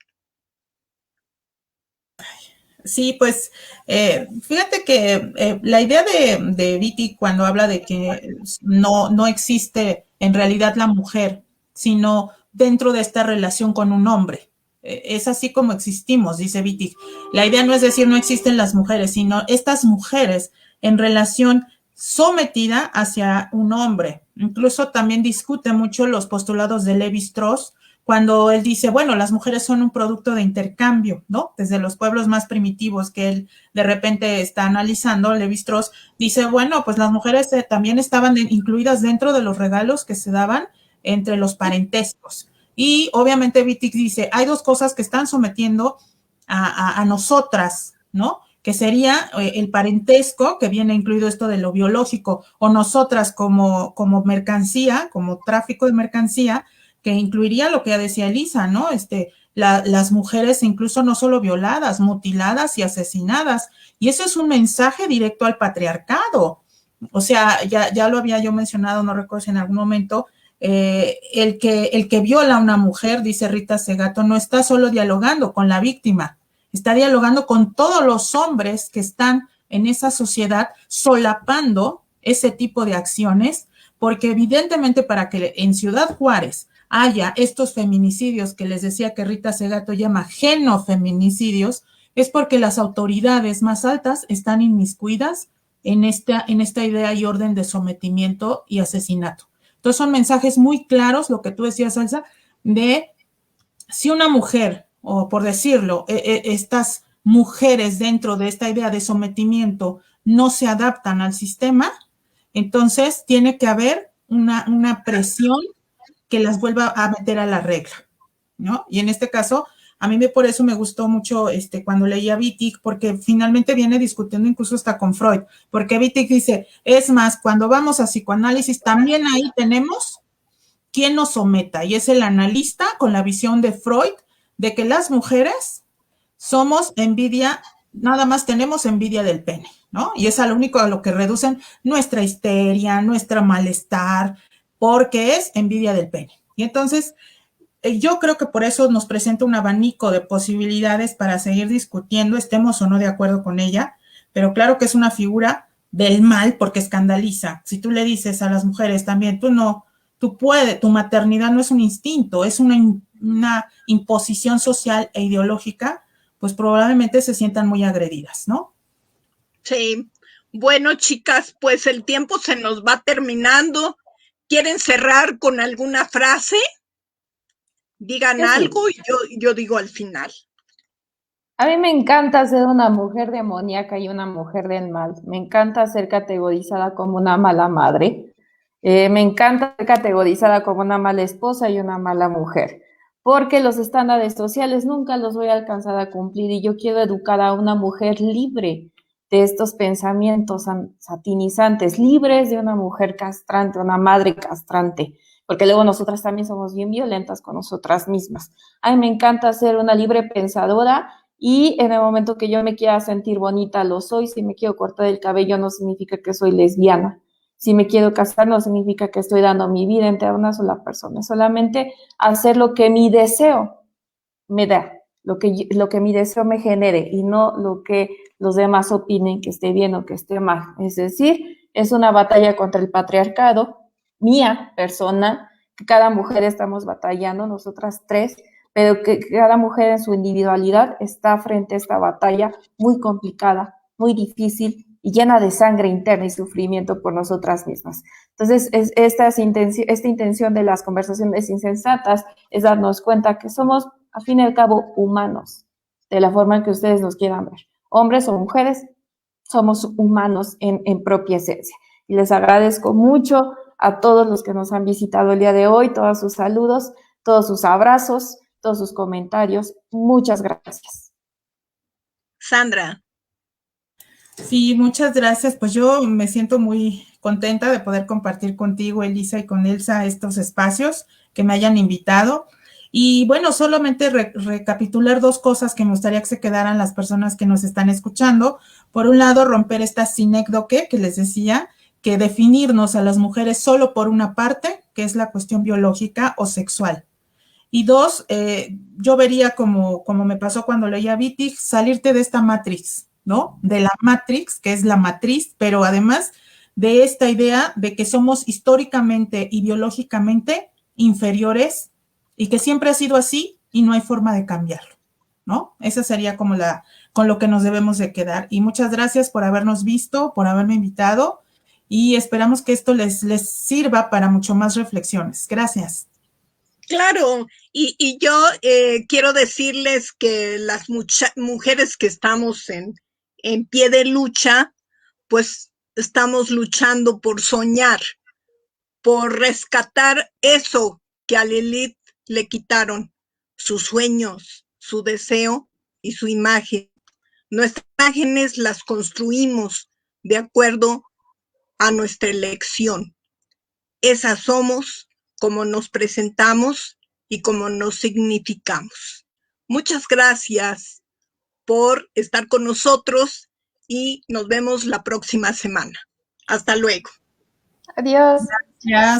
Sí, pues fíjate que la idea de Vicky cuando habla de que no existe en realidad la mujer, sino dentro de esta relación con un hombre. Es así como existimos, dice Wittig. La idea no es decir no existen las mujeres, sino estas mujeres en relación sometida hacia un hombre. Incluso también discute mucho los postulados de Levi-Strauss, cuando él dice, bueno, las mujeres son un producto de intercambio, ¿no? Desde los pueblos más primitivos que él de repente está analizando, Levi-Strauss dice, bueno, pues las mujeres también estaban incluidas dentro de los regalos que se daban entre los parentescos. Y obviamente Wittig dice, hay dos cosas que están sometiendo a nosotras, ¿no? Que sería el parentesco, que viene incluido esto de lo biológico, o nosotras como mercancía, como tráfico de mercancía, que incluiría lo que ya decía Elisa, ¿no? Las mujeres incluso no solo violadas, mutiladas y asesinadas. Y eso es un mensaje directo al patriarcado. O sea, ya lo había yo mencionado, no recuerdo si en algún momento, el que viola a una mujer, dice Rita Segato, no está solo dialogando con la víctima, está dialogando con todos los hombres que están en esa sociedad solapando ese tipo de acciones, porque evidentemente para que en Ciudad Juárez haya estos feminicidios que les decía que Rita Segato llama genofeminicidios, es porque las autoridades más altas están inmiscuidas en esta idea y orden de sometimiento y asesinato. Entonces son mensajes muy claros, lo que tú decías, Elsa, de si una mujer, o por decirlo, estas mujeres dentro de esta idea de sometimiento no se adaptan al sistema, entonces tiene que haber una presión que las vuelva a meter a la regla, ¿no? Y en este caso, a mí por eso me gustó mucho cuando leía Wittig, porque finalmente viene discutiendo incluso hasta con Freud, porque Wittig dice, es más, cuando vamos a psicoanálisis, también ahí tenemos quien nos someta, y es el analista con la visión de Freud, de que las mujeres somos envidia, nada más tenemos envidia del pene, ¿no? Y es a lo único a lo que reducen nuestra histeria, nuestro malestar, porque es envidia del pene. Y entonces, yo creo que por eso nos presenta un abanico de posibilidades para seguir discutiendo, estemos o no de acuerdo con ella, pero claro que es una figura del mal porque escandaliza. Si tú le dices a las mujeres también, tu maternidad no es un instinto, es una imposición social e ideológica, pues probablemente se sientan muy agredidas, ¿no? Sí. Bueno, chicas, pues el tiempo se nos va terminando. ¿Quieren cerrar con alguna frase? Digan algo y yo digo al final. A mí me encanta ser una mujer demoníaca y una mujer del mal. Me encanta ser categorizada como una mala madre. Me encanta ser categorizada como una mala esposa y una mala mujer. Porque los estándares sociales nunca los voy a alcanzar a cumplir y yo quiero educar a una mujer libre de estos pensamientos satinizantes, libres de una mujer castrante, una madre castrante, porque luego nosotras también somos bien violentas con nosotras mismas. A mí me encanta ser una libre pensadora y en el momento que yo me quiera sentir bonita lo soy. Si me quiero cortar el cabello no significa que soy lesbiana. Si me quiero casar no significa que estoy dando mi vida entre una sola persona. Solamente hacer lo que mi deseo me da, lo que mi deseo me genere y no lo que los demás opinen que esté bien o que esté mal. Es decir, es una batalla contra el patriarcado, mía, persona, que cada mujer estamos batallando, nosotras tres, pero que cada mujer en su individualidad está frente a esta batalla muy complicada, muy difícil y llena de sangre interna y sufrimiento por nosotras mismas. Entonces, esta intención de las conversaciones insensatas es darnos cuenta que somos, a fin y al cabo, humanos, de la forma en que ustedes nos quieran ver. Hombres o mujeres, somos humanos en propia esencia. Y les agradezco mucho a todos los que nos han visitado el día de hoy, todos sus saludos, todos sus abrazos, todos sus comentarios. Muchas gracias. Sandra. Sí, muchas gracias. Pues yo me siento muy contenta de poder compartir contigo, Elisa, y con Elsa estos espacios que me hayan invitado. Y bueno, solamente recapitular dos cosas que me gustaría que se quedaran las personas que nos están escuchando. Por un lado, romper esta sinécdoque que les decía, que definirnos a las mujeres solo por una parte, que es la cuestión biológica o sexual. Y dos, yo vería como me pasó cuando leía Wittig, salirte de esta matrix, ¿no? De la matrix, que es la matriz, pero además de esta idea de que somos históricamente y biológicamente inferiores y que siempre ha sido así y no hay forma de cambiarlo, ¿no? Esa sería como con lo que nos debemos de quedar. Y muchas gracias por habernos visto, por haberme invitado y esperamos que esto les sirva para mucho más reflexiones. Gracias. Claro, y yo quiero decirles que las mujeres que estamos en pie de lucha, pues estamos luchando por soñar, por rescatar eso que a Lilith le quitaron, sus sueños, su deseo y su imagen. Nuestras imágenes las construimos de acuerdo a nuestra elección. Esas somos como nos presentamos y como nos significamos. Muchas gracias por estar con nosotros y nos vemos la próxima semana. Hasta luego. Adiós. Gracias.